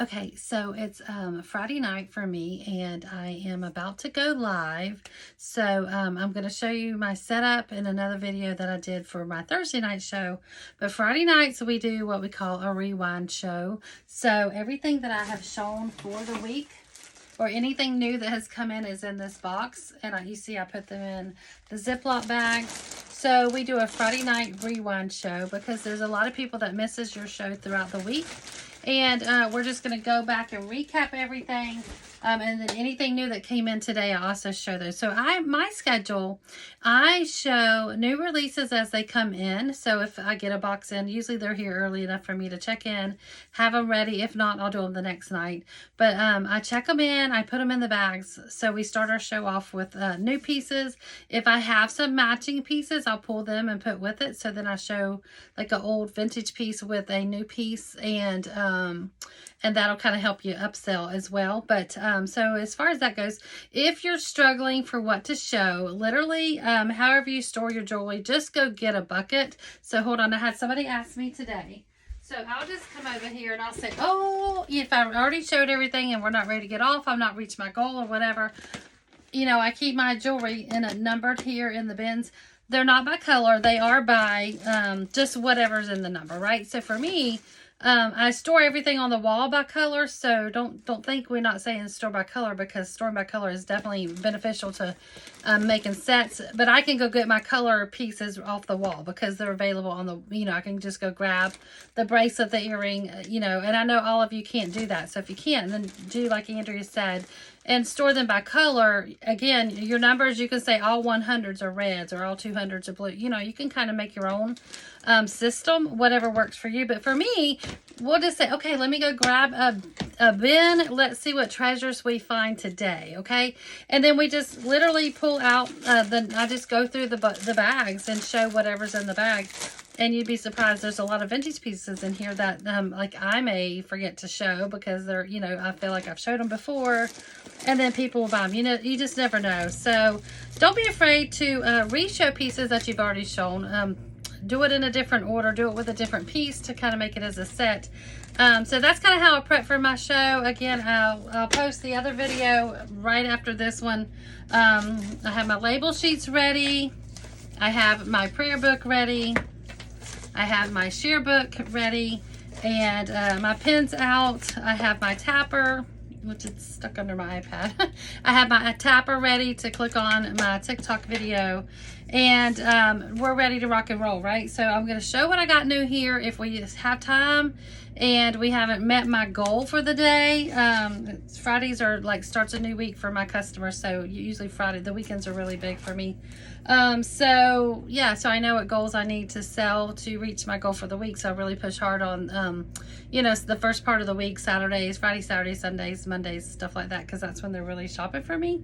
Okay, so it's Friday night for me, and I am about to go live. So I'm going to show you my setup in another video that I did for my Thursday night show. But Friday nights we do what we call a rewind show. So everything that I have shown for the week or anything new that has come in is in this box. And you see I put them in the Ziploc bags. So we do a Friday night rewind show because there's a lot of people that misses your show throughout the week. And we're just going to go back and recap everything. And then anything new that came in today, I also show those. So my schedule, I show new releases as they come in. So if I get a box in, usually they're here early enough for me to check in, have them ready. If not, I'll do them the next night. But I check them in, I put them in the bags. So we start our show off with new pieces. If I have some matching pieces, I'll pull them and put with it. So then I show like an old vintage piece with a new piece, and that'll kind of help you upsell as well. But so as far as that goes, if you're struggling for what to show, literally however you store your jewelry, just go get a bucket. So hold on, I had somebody ask me today. So I'll just come over here and I'll say, oh, if I already showed everything and we're not ready to get off, I'm not reached my goal or whatever, you know, I keep my jewelry numbered here in the bins. They're not by color. They are by just whatever's in the number, right? So for me, I store everything on the wall by color. So don't think we're not saying store by color, because storing by color is definitely beneficial to making sets. But I can go get my color pieces off the wall because they're available on the, you know, I can just go grab the bracelet, the earring, you know, and I know all of you can't do that. So if you can't, then do like Andrea said, and store them by color. Again, your numbers, you can say all 100s are reds or all 200s are blue. You know, you can kind of make your own system, whatever works for you. But for me, we'll just say, okay, let me go grab a bin. Let's see what treasures we find today, okay? And then we just literally pull out, I just go through the bags and show whatever's in the bag. And you'd be surprised, there's a lot of vintage pieces in here that like I may forget to show because they're, you know, I feel like I've showed them before, and then people will buy them. You know, you just never know. So don't be afraid to re-show pieces that you've already shown. Do it in a different order. Do it with a different piece to kind of make it as a set. So that's kind of how I prep for my show. Again, I'll post the other video right after this one. I have my label sheets ready. I have my prayer book ready. I have my share book ready, and my pen's out. I have my tapper, which is stuck under my iPad. I have my tapper ready to click on my TikTok video, and we're ready to rock and roll, right? So I'm going to show what I got new here if we just have time and we haven't met my goal for the day. Fridays are like starts a new week for my customers, so usually Friday, the weekends are really big for me. So yeah, so I know what goals I need to sell to reach my goal for the week. So I really push hard on, you know, the first part of the week, Saturdays, Friday, Saturday, Sundays, Mondays, stuff like that, because that's when they're really shopping for me.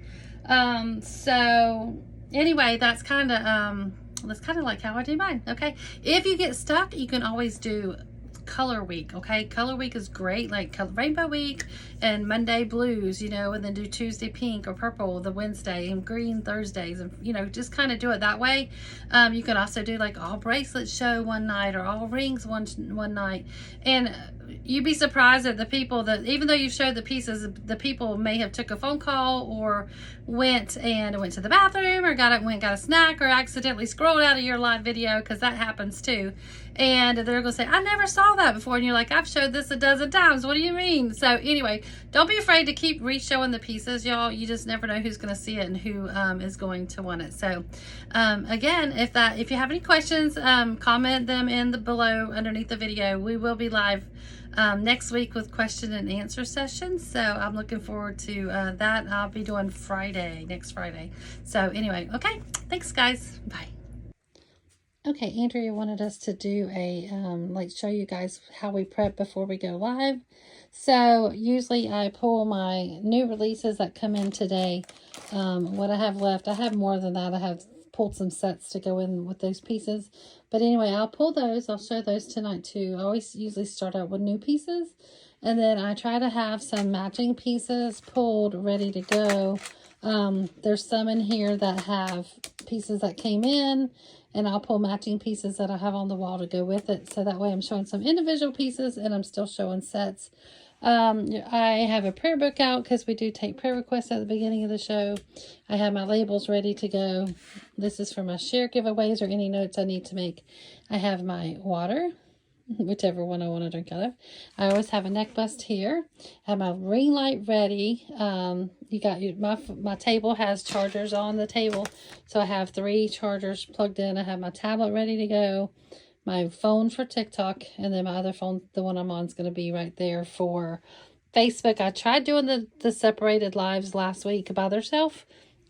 So anyway, that's kind of like how I do mine. Okay, if you get stuck, you can always do color week. Okay, color week is great, like rainbow week and Monday blues, you know, and then do Tuesday pink or purple the Wednesday, and green Thursdays, and you know, just kind of do it that way. You can also do like all bracelets show one night or all rings one night, and you'd be surprised at the people that, even though you've showed the pieces, the people may have took a phone call or went to the bathroom or got a snack or accidentally scrolled out of your live video, because that happens too. And they're gonna say, I never saw that before. And you're like, I've showed this a dozen times. What do you mean? So anyway, don't be afraid to keep re-showing the pieces, y'all. You just never know who's gonna see it and who is going to want it. So again, if you have any questions, comment them in below underneath the video. We will be live next week with question and answer sessions, so I'm looking forward to that. I'll be doing next Friday. So anyway, okay, thanks guys, bye. Okay, Andrea wanted us to do a like show you guys how we prep before we go live. So usually I pull my new releases that come in today. What I have left, I have more than that. I have pulled some sets to go in with those pieces. But anyway, I'll pull those. I'll show those tonight too. I always usually start out with new pieces, and then I try to have some matching pieces pulled, ready to go. There's some in here that have pieces that came in, and I'll pull matching pieces that I have on the wall to go with it. So that way I'm showing some individual pieces and I'm still showing sets. I have a prayer book out because we do take prayer requests at the beginning of the show. I have my labels ready to go. This is for my share giveaways or any notes I need to make. I have my water, whichever one I want to drink out of. I always have a neck bust here. I have my ring light ready. You got my table has chargers on the table, so I have 3 chargers plugged in. I have my tablet ready to go, my phone for TikTok, and then my other phone, the one I'm on, is going to be right there for Facebook. I tried doing the separated lives last week by themselves.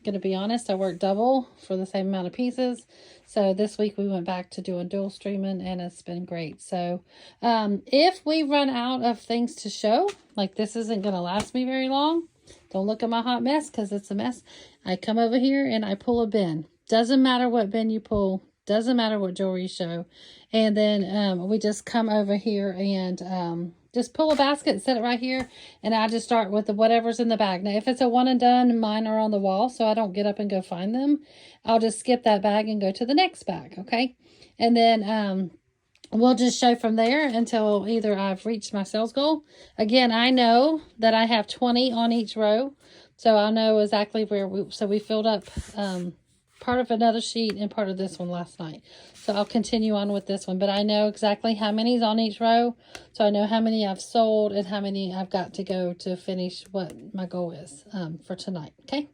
Gonna be honest, I worked double for the same amount of pieces. So this week we went back to doing dual streaming, and it's been great. So if we run out of things to show, like this isn't gonna last me very long, don't look at my hot mess because it's a mess. I come over here and I pull a bin. Doesn't matter what bin you pull, doesn't matter what jewelry you show. And then we just come over here and just pull a basket and set it right here, and I just start with whatever's in the bag. Now, if it's a one and done, mine are on the wall, so I don't get up and go find them. I'll just skip that bag and go to the next bag, okay? And then we'll just show from there until either I've reached my sales goal. Again, I know that I have 20 on each row, so I know exactly where we filled up part of another sheet and part of this one last night. So I'll continue on with this one, but I know exactly how many's on each row. So I know how many I've sold and how many I've got to go to finish what my goal is for tonight. Okay.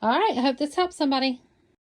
All right. I hope this helps somebody.